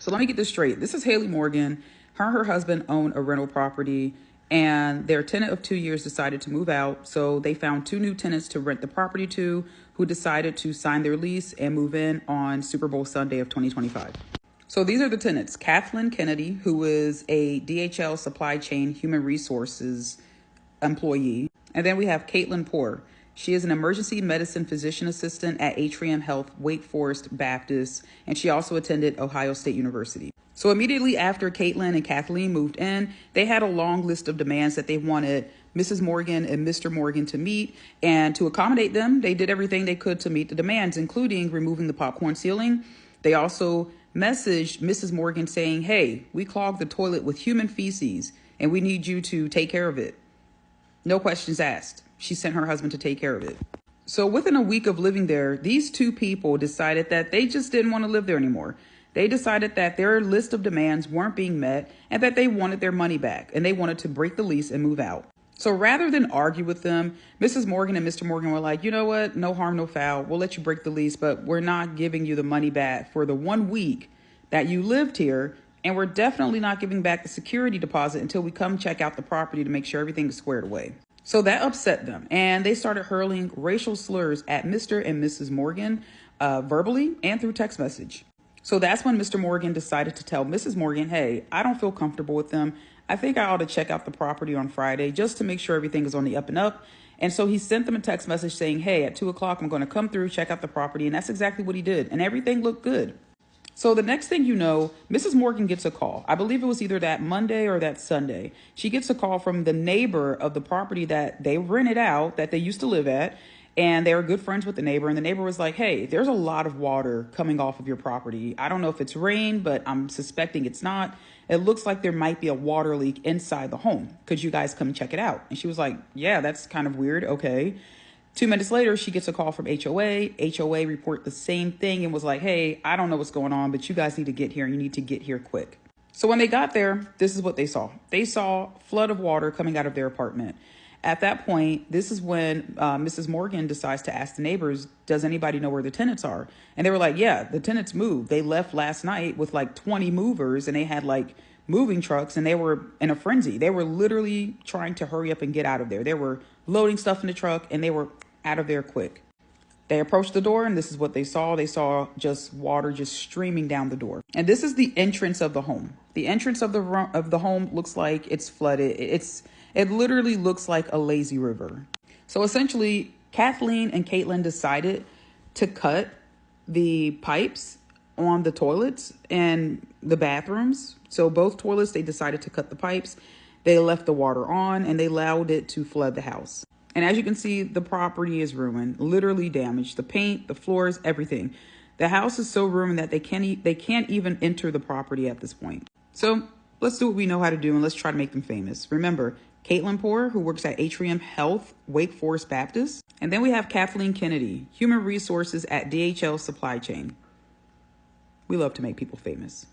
So let me get this straight. This is Haley Morgan. Her and her husband own a rental property, and their tenant of 2 years decided to move out. So they found two new tenants to rent the property to, who decided to sign their lease and move in on Super Bowl Sunday of 2025. So these are the tenants: Kathleen Kennedy, who is a DHL supply chain human resources employee. And then we have Caitlin Poor. She is an emergency medicine physician assistant at Atrium Health, Wake Forest Baptist, and she also attended Ohio State University. So immediately after Caitlin and Kathleen moved in, they had a long list of demands that they wanted Mrs. Morgan and Mr. Morgan to meet. And to accommodate them, they did everything they could to meet the demands, including removing the popcorn ceiling. They also messaged Mrs. Morgan saying, "Hey, we clogged the toilet with human feces and we need you to take care of it." No questions asked. She sent her husband to take care of it. So within a week of living there, these two people decided that they just didn't want to live there anymore. They decided that their list of demands weren't being met and that they wanted their money back, and they wanted to break the lease and move out. So rather than argue with them, Mrs. Morgan and Mr. Morgan were like, "You know what? No harm, no foul. We'll let you break the lease, but we're not giving you the money back for the 1 week that you lived here. And we're definitely not giving back the security deposit until we come check out the property to make sure everything is squared away." So that upset them, and they started hurling racial slurs at Mr. and Mrs. Morgan, verbally and through text message. So that's when Mr. Morgan decided to tell Mrs. Morgan, "Hey, I don't feel comfortable with them. I think I ought to check out the property on Friday just to make sure everything is on the up and up." And so he sent them a text message saying, "Hey, at 2 o'clock, I'm going to come through, check out the property." And that's exactly what he did. And everything looked good. So the next thing you know, Mrs. Morgan gets a call. I believe it was either that Monday or that Sunday. She gets a call from the neighbor of the property that they rented out, that they used to live at. And they were good friends with the neighbor. And the neighbor was like, "Hey, there's a lot of water coming off of your property. I don't know if it's rain, but I'm suspecting it's not. It looks like there might be a water leak inside the home. Could you guys come and check it out?" And she was like, "Yeah, that's kind of weird. Okay." 2 minutes later, she gets a call from HOA. HOA report the same thing and was like, "Hey, I don't know what's going on, but you guys need to get here. You need to get here quick." So when they got there, this is what they saw. They saw a flood of water coming out of their apartment. At that point, this is when Mrs. Morgan decides to ask the neighbors, "Does anybody know where the tenants are?" And they were like, "Yeah, the tenants moved. They left last night with like 20 movers, and they had like moving trucks, and they were in a frenzy. They were literally trying to hurry up and get out of there. They were loading stuff in the truck, and they were out of there quick." They approached the door, and this is what they saw. They saw just water just streaming down the door. And this is the entrance of the home. The entrance of the home looks like it's flooded. It literally looks like a lazy river. So essentially, Kathleen and Caitlin decided to cut the pipes on the toilets and the bathrooms. So both toilets, they decided to cut the pipes. They left the water on, and they allowed it to flood the house. And as you can see, the property is ruined, literally damaged. The paint, the floors, everything. The house is so ruined that they can't even enter the property at this point. So let's do what we know how to do, and let's try to make them famous. Remember, Caitlin Poor, who works at Atrium Health, Wake Forest Baptist. And then we have Kathleen Kennedy, human resources at DHL Supply Chain. We love to make people famous.